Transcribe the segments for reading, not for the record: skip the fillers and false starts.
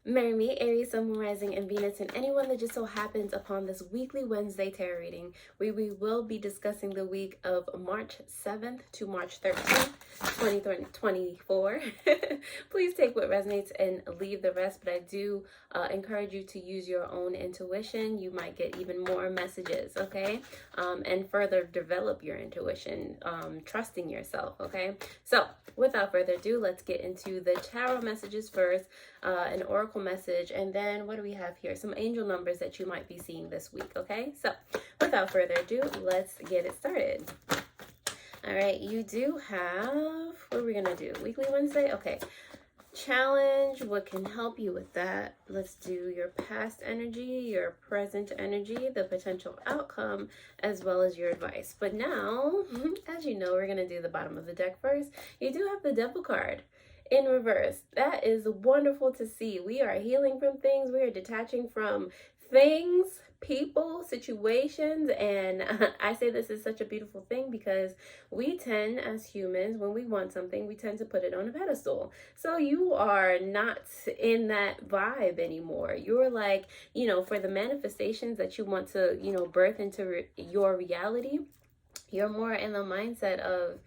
Marry me, Aries, Sun, Moon, Rising, and Venus, and anyone that just so happens upon this weekly Wednesday tarot reading, where we will be discussing the week of March 7th to March 13th, 2024. Please take what resonates and leave the rest, but I do encourage you to use your own intuition. You might get even more messages, okay? And further develop your intuition, trusting yourself, okay? So, without further ado, let's get into the tarot messages first. An oracle message, and then what do we have here? Some angel numbers that you might be seeing this week, okay? So without further ado, let's get it started. All right, you do have, what are we gonna do? Weekly Wednesday? Okay. Challenge, what can help you with that? Let's do your past energy, your present energy, the potential outcome, as well as your advice. But now, as you know, we're gonna do the bottom of the deck first. You do have the Devil card in reverse. That is wonderful to see. We are healing from things. We are detaching from things, people, situations, and I say this is such a beautiful thing because we tend, as humans, when we want something, we tend to put it on a pedestal. So you are not in that vibe anymore. You're like, for the manifestations that you want to, birth into your reality, you're more in the mindset of,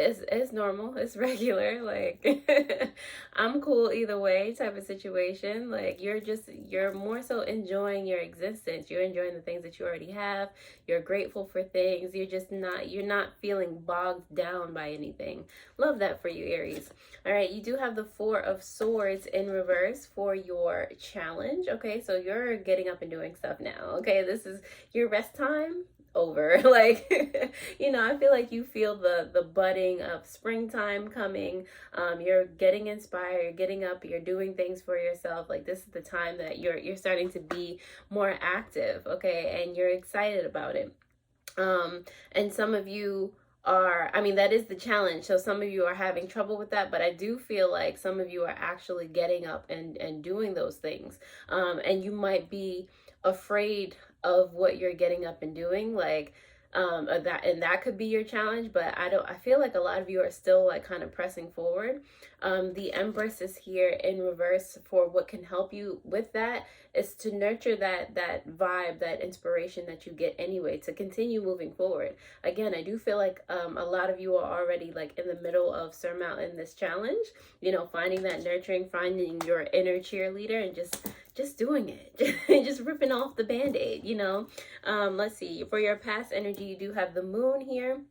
it's normal, it's regular, like I'm cool either way type of situation. Like you're more so enjoying your existence. You're enjoying the things that you already have. You're grateful for things. You're not feeling bogged down by anything. Love that for you, Aries. All right, you do have the Four of Swords in reverse for your challenge. Okay, so you're getting up and doing stuff now. Okay, this is your rest time over. Like I feel like you feel the budding of springtime coming. You're getting inspired, you're getting up, you're doing things for yourself. Like this is the time that you're starting to be more active, okay, and you're excited about it. And some of you that is the challenge. So some of you are having trouble with that, but I do feel like some of you are actually getting up and doing those things. And you might be afraid of what you're getting up and doing, like that could be your challenge, but I feel like a lot of you are still like kind of pressing forward. The Empress is here in reverse for what can help you with that is to nurture that vibe, that inspiration that you get anyway, to continue moving forward. Again, I do feel like a lot of you are already like in the middle of surmounting this challenge, finding that nurturing, finding your inner cheerleader and just doing it, just ripping off the band-aid. Let's see, for your past energy, you do have the Moon here.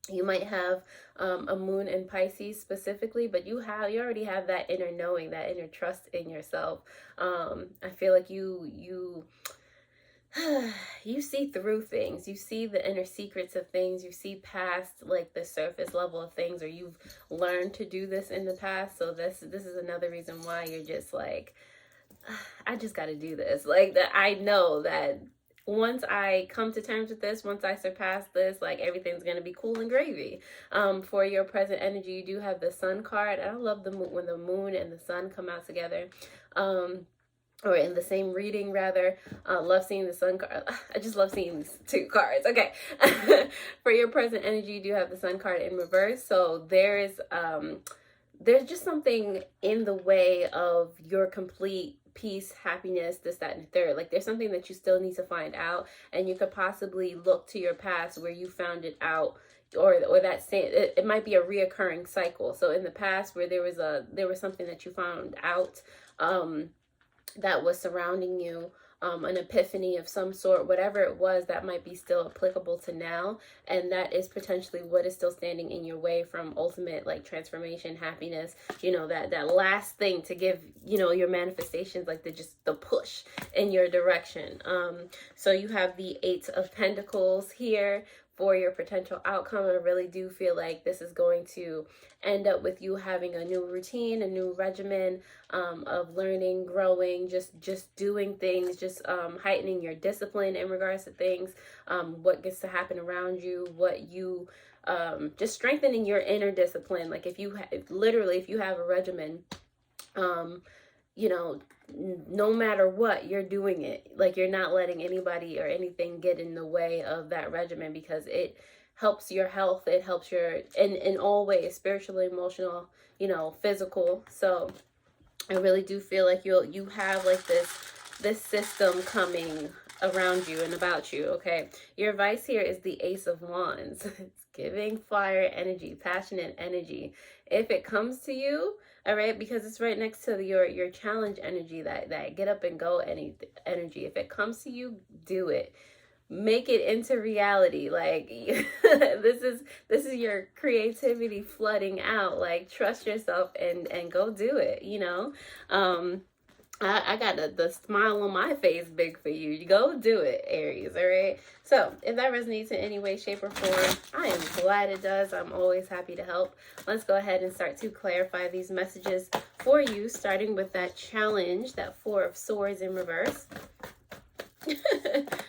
You might have a Moon in Pisces specifically, but you already have that inner knowing, that inner trust in yourself. I feel like you see through things. You see the inner secrets of things. You see past like the surface level of things, or you've learned to do this in the past. So this is another reason why you're just like, I just got to do this. Like that, I know that once I come to terms with this, once I surpass this, like everything's going to be cool and gravy. For your present energy, you do have the Sun card. I love when the Moon and the Sun come out together. Or in the same reading rather. Love seeing the Sun card. I just love seeing these two cards. Okay. For your present energy, you do have the Sun card in reverse. So there's just something in the way of your complete peace, happiness, this, that, and the third. Like there's something that you still need to find out, and you could possibly look to your past where you found it out, or that same, it might be a reoccurring cycle. So in the past where there was something that you found out that was surrounding you, an epiphany of some sort, whatever it was, that might be still applicable to now, and that is potentially what is still standing in your way from ultimate like transformation, happiness, that last thing to give your manifestations like the push in your direction. So you have the Eight of Pentacles here for your potential outcome. I really do feel like this is going to end up with you having a new routine, a new regimen of learning, growing, just doing things, just heightening your discipline in regards to things, what gets to happen around you, what you just strengthening your inner discipline. Like if you have a regimen, no matter what, you're doing it. Like you're not letting anybody or anything get in the way of that regimen, because it helps your health. It helps your in all ways, spiritually, emotional, physical. So I really do feel like you have like this system coming around you and about you, okay? Your advice here is the Ace of Wands. It's giving fire energy, passionate energy. If it comes to you, all right, because it's right next to your challenge energy, that get up and go energy. If it comes to you, do it. Make it into reality. Like this is your creativity flooding out. Like, trust yourself and go do it, you know. I got the smile on my face big for you. You go do it, Aries, all right? So, if that resonates in any way, shape, or form, I am glad it does. I'm always happy to help. Let's go ahead and start to clarify these messages for you, starting with that challenge, that Four of Swords in reverse.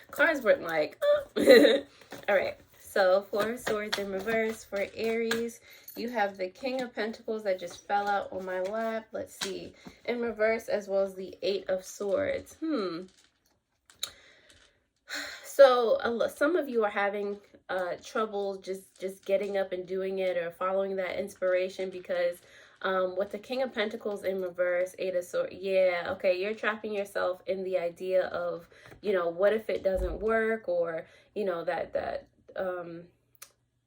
Cards weren't like, oh. All right. So, Four of Swords in reverse for Aries. You have the King of Pentacles that just fell out on my lap. Let's see. In reverse, as well as the Eight of Swords. So, some of you are having trouble just getting up and doing it or following that inspiration because with the King of Pentacles in reverse, Eight of Swords, yeah, okay, you're trapping yourself in the idea of, you know, what if it doesn't work, or, you know, that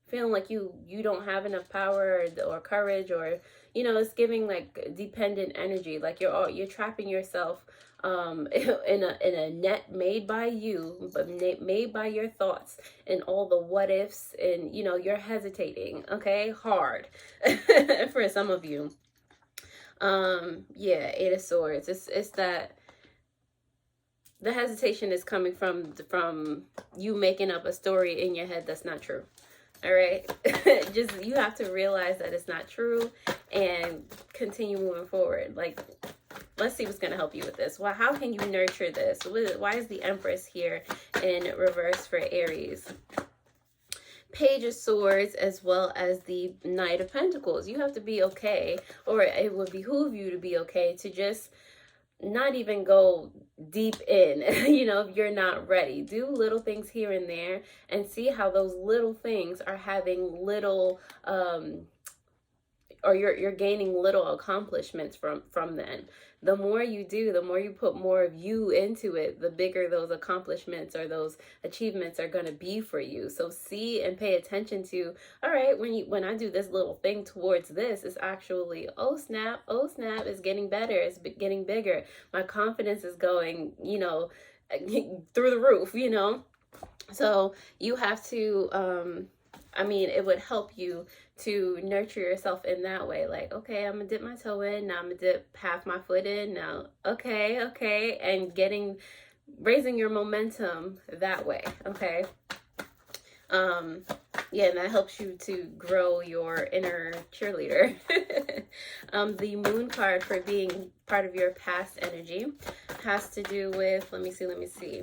feeling like you don't have enough power or courage, or, you know, it's giving like dependent energy, like you're trapping yourself in a net made by you, but made by your thoughts and all the what ifs, and, you know, you're hesitating, okay, hard for some of you. Yeah, Eight of Swords, it's that the hesitation is coming from you making up a story in your head that's not true. All right. Just, you have to realize that it's not true and continue moving forward. Like, let's see what's going to help you with this. Well, how can you nurture this? Why is the Empress here in reverse for Aries? Page of Swords, as well as the Knight of Pentacles. You have to be okay, or it would behoove you to be okay to just not even go deep in, you know, if you're not ready. Do little things here and there and see how those little things are having little or you're gaining little accomplishments from them. The more you do, the more you put more of you into it, the bigger those accomplishments or those achievements are going to be for you. So see and pay attention to, all right, when I do this little thing towards this, it's actually, oh snap, it's getting better, it's getting bigger. My confidence is going, you know, through the roof, you know. So you have to I mean, it would help you to nurture yourself in that way. Like, okay, I'm gonna dip my toe in, now I'm gonna dip half my foot in, now okay, and raising your momentum that way. Okay. Yeah, and that helps you to grow your inner cheerleader. The Moon card, for being part of your past energy, has to do with, let me see,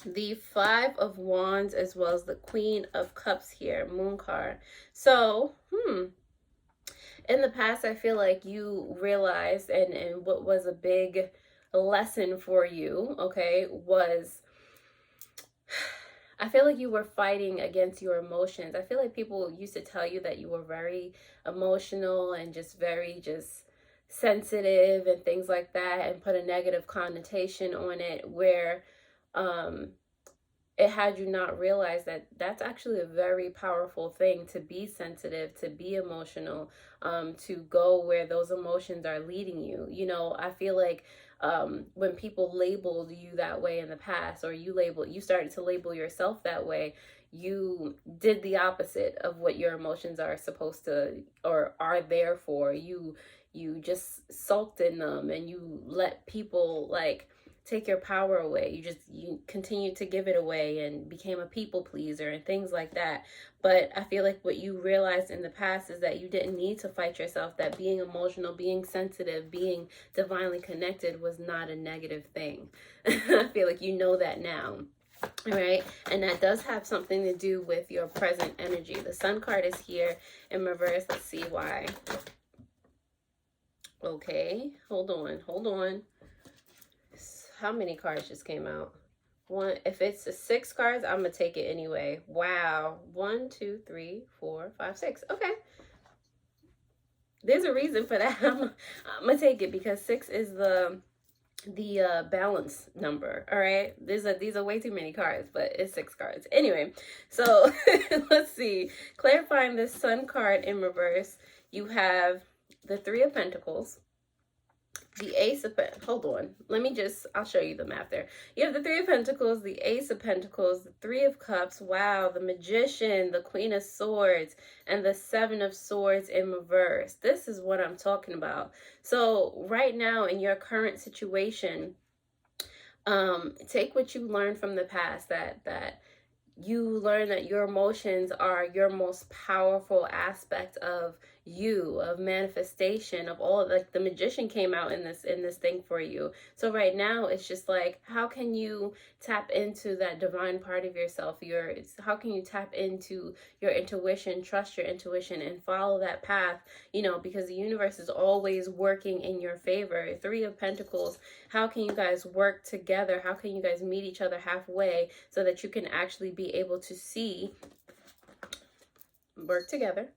the Five of Wands, as well as the Queen of Cups here, Moon card. So, in the past, I feel like you realized, and what was a big lesson for you, okay, was, I feel like you were fighting against your emotions. I feel like people used to tell you that you were very emotional and just very sensitive and things like that, and put a negative connotation on it, where it had you not realize that that's actually a very powerful thing, to be sensitive, to be emotional, to go where those emotions are leading you. You know, I feel like when people labeled you that way in the past, or you started to label yourself that way, you did the opposite of what your emotions are supposed to, or are there for. You just sulked in them, and you let people like take your power away. You continued to give it away and became a people pleaser and things like that. But I feel like what you realized in the past is that you didn't need to fight yourself, that being emotional, being sensitive, being divinely connected was not a negative thing. I feel like you know that now. All right, and that does have something to do with your present energy. The Sun card is here in reverse. Let's see why. Okay, hold on. How many cards just came out? One. If it's 6 cards, I'm gonna take it anyway. Wow. 1, 2, 3, 4, 5, 6. Okay. there's a reason for that. I'm gonna take it because 6 is the balance number. All right, these are way too many cards, but it's 6 cards anyway. So let's see, clarifying this Sun card in reverse, you have the 3 of Pentacles, the Ace of hold on, I'll show you the map there. You have the 3 of Pentacles, the Ace of Pentacles, the 3 of Cups, wow, the Magician, the Queen of Swords, and the 7 of Swords in reverse. This is what I'm talking about. So right now in your current situation, take what you learned from the past, that you learn that your emotions are your most powerful aspect of you, of manifestation, of all. Like the Magician came out in this thing for you. So right now it's just like, how can you tap into that divine part of yourself? How can you tap into your intuition, trust your intuition, and follow that path, because the universe is always working in your favor. 3 of Pentacles, how can you guys work together? How can you guys meet each other halfway so that you can actually be able to work together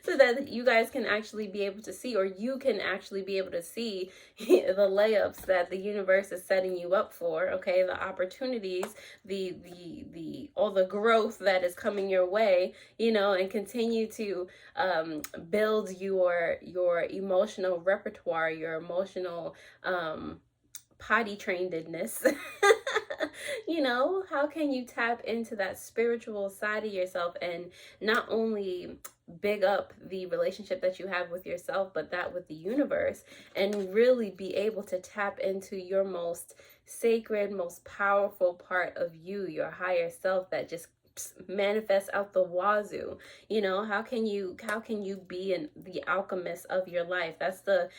so that you guys can actually be able to see, or you can actually be able to see the layups that the universe is setting you up for, okay? The opportunities, the all the growth that is coming your way, and continue to build your emotional repertoire, your emotional potty trainedness. How can you tap into that spiritual side of yourself and not only big up the relationship that you have with yourself, but that with the universe, and really be able to tap into your most sacred, most powerful part of you, your higher self that just manifest out the wazoo. How can you be the alchemist of your life? That's the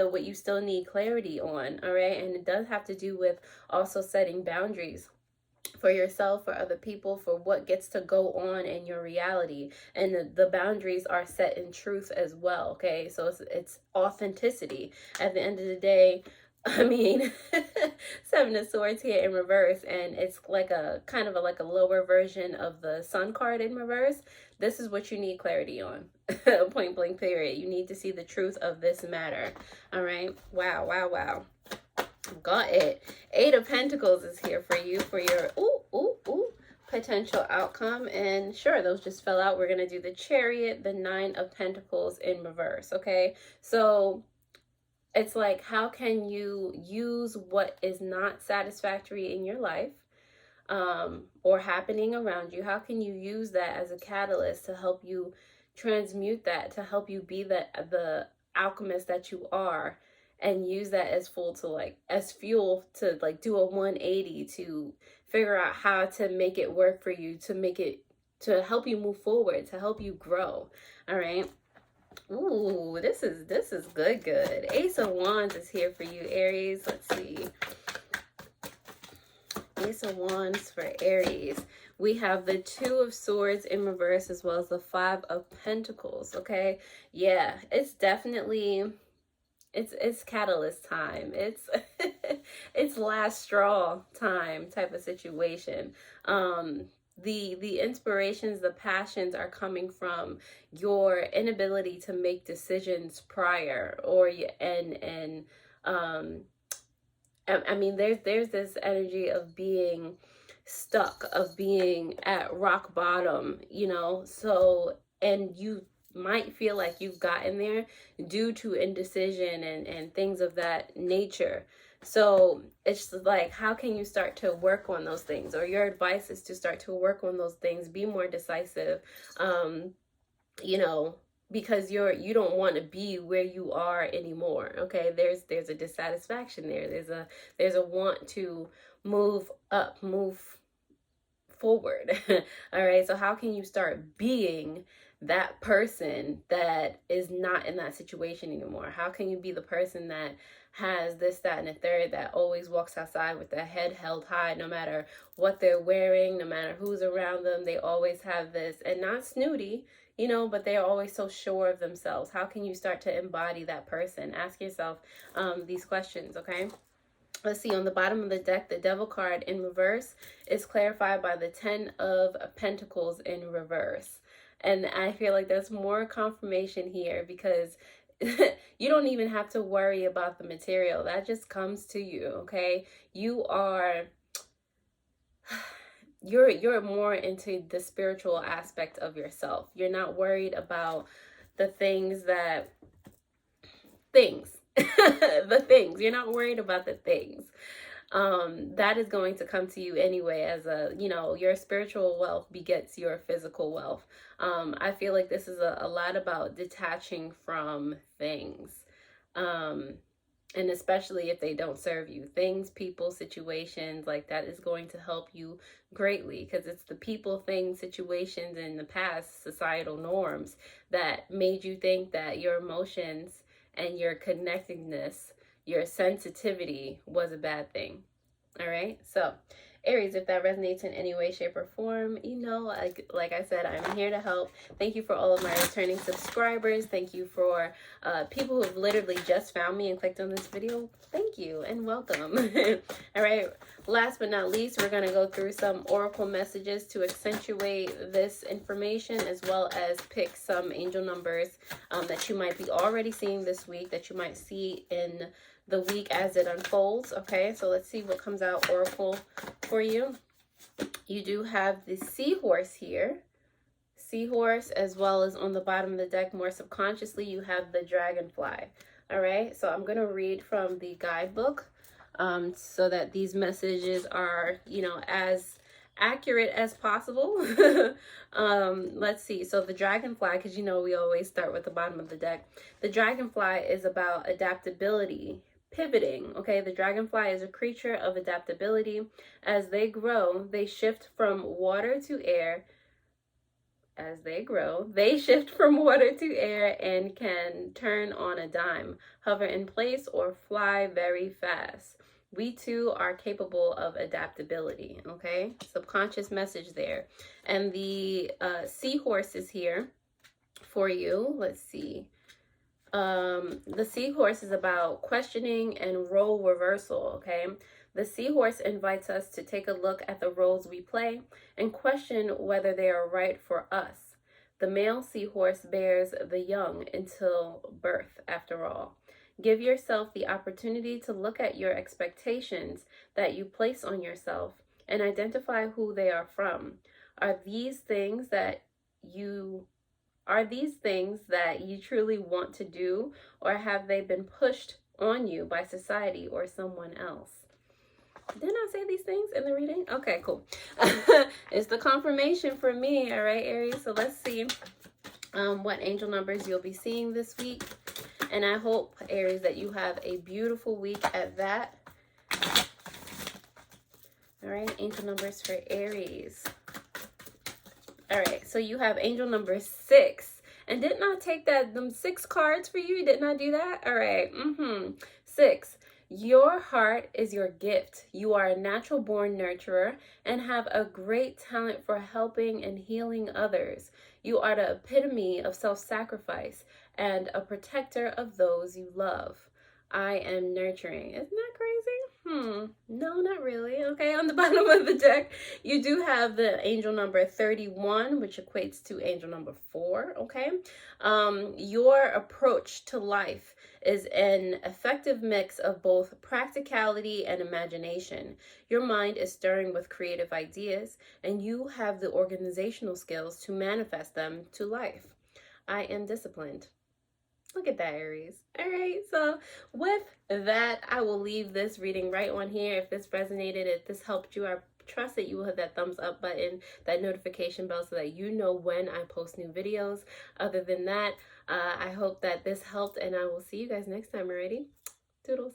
what you still need clarity on. All right, and it does have to do with also setting boundaries for yourself, for other people, for what gets to go on in your reality. And the boundaries are set in truth as well. Okay, so it's authenticity at the end of the day. I mean, 7 of Swords here in reverse, and it's like a kind of like a lower version of the Sun card in reverse. This is what you need clarity on. Point blank period. You need to see the truth of this matter. All right. Wow, wow, wow. Got it. 8 of Pentacles is here for you for your potential outcome. And sure, those just fell out. We're going to do the Chariot, the 9 of Pentacles in reverse. Okay. So it's like, how can you use what is not satisfactory in your life or happening around you? How can you use that as a catalyst to help you transmute that, to help you be the alchemist that you are, and use that as fuel to do a 180 to figure out how to make it work for you, to help you move forward, to help you grow. All right. Ooh, this is good. Ace of Wands is here for you, Aries. Let's see. Ace of Wands for Aries. We have the 2 of Swords in reverse as well as the 5 of Pentacles, okay? Yeah, it's definitely it's catalyst time. It's it's last straw time type of situation. The inspirations, the passions are coming from your inability to make decisions prior, I mean, there's this energy of being stuck, of being at rock bottom, so, and you might feel like you've gotten there due to indecision and things of that nature. So it's like, how can you start to work on those things? Or your advice is to start to work on those things, be more decisive, because you don't want to be where you are anymore. Okay, there's a dissatisfaction there. There's a want to move up, move forward. All right, so how can you start being that person that is not in that situation anymore? How can you be the person that has this, that, and the third, that always walks outside with their head held high, no matter what they're wearing, no matter who's around them? They always have this, and not snooty, but they're always so sure of themselves. How can you start to embody that person? Ask yourself these questions, okay? Let's see, on the bottom of the deck, the Devil card in reverse is clarified by the 10 of Pentacles in reverse. And I feel like there's more confirmation here because you don't even have to worry about the material. That just comes to you, okay? You're more into the spiritual aspect of yourself. You're not worried about the things. The things. You're not worried about the things. That is going to come to you anyway, as your spiritual wealth begets your physical wealth. I feel like this is a lot about detaching from things. And especially if they don't serve you, things, people, situations, like that is going to help you greatly, because it's the people, things, situations in the past, societal norms, that made you think that your emotions and your connectedness, your sensitivity was a bad thing. All right, so Aries, if that resonates in any way, shape, or form, like I said, I'm here to help. Thank you for all of my returning subscribers. Thank you for people who have literally just found me and clicked on this video. Thank you and welcome. All right, last but not least, we're going to go through some oracle messages to accentuate this information, as well as pick some angel numbers that you might be already seeing this week, that you might see in the week as it unfolds. Okay, so let's see what comes out oracle for you. You do have the seahorse here, seahorse, as well as on the bottom of the deck, more subconsciously, you have the dragonfly. All right, so I'm going to read from the guidebook so that these messages are, as accurate as possible. Let's see. So the dragonfly, because we always start with the bottom of the deck. The dragonfly is about adaptability, pivoting. Okay, the dragonfly is a creature of adaptability. As they grow, they shift from water to air. As they grow, they shift from water to air and can turn on a dime, hover in place, or fly very fast. We too are capable of adaptability. Okay, subconscious message there. And the seahorse is here for you. Let's see. The seahorse is about questioning and role reversal. Okay, the seahorse invites us to take a look at the roles we play and question whether they are right for us. The male seahorse bears the young until birth, after all. Give yourself the opportunity to look at your expectations that you place on yourself and identify who they are from. Are these things that you truly want to do, or have they been pushed on you by society or someone else? Didn't I say these things in the reading? Okay, cool. It's the confirmation for me. All right, Aries. So let's see what angel numbers you'll be seeing this week. And I hope, Aries, that you have a beautiful week at that. All right, angel numbers for Aries. All right, so you have angel number 6. And didn't I take them 6 cards for you? Didn't I do that? All right. 6. Your heart is your gift. You are a natural born nurturer and have a great talent for helping and healing others. You are the epitome of self-sacrifice and a protector of those you love. I am nurturing. Isn't that crazy? No, not really. Okay, on the bottom of the deck, you do have the angel number 31, which equates to angel number 4. Okay, your approach to life is an effective mix of both practicality and imagination. Your mind is stirring with creative ideas, and you have the organizational skills to manifest them to life. I am disciplined. Look at that, Aries. All right, so with that, I will leave this reading right on here. If this resonated, if this helped you, I trust that you will hit that thumbs up button, that notification bell, so that you know when I post new videos. Other than that, I hope that this helped, and I will see you guys next time. Alrighty? Toodles.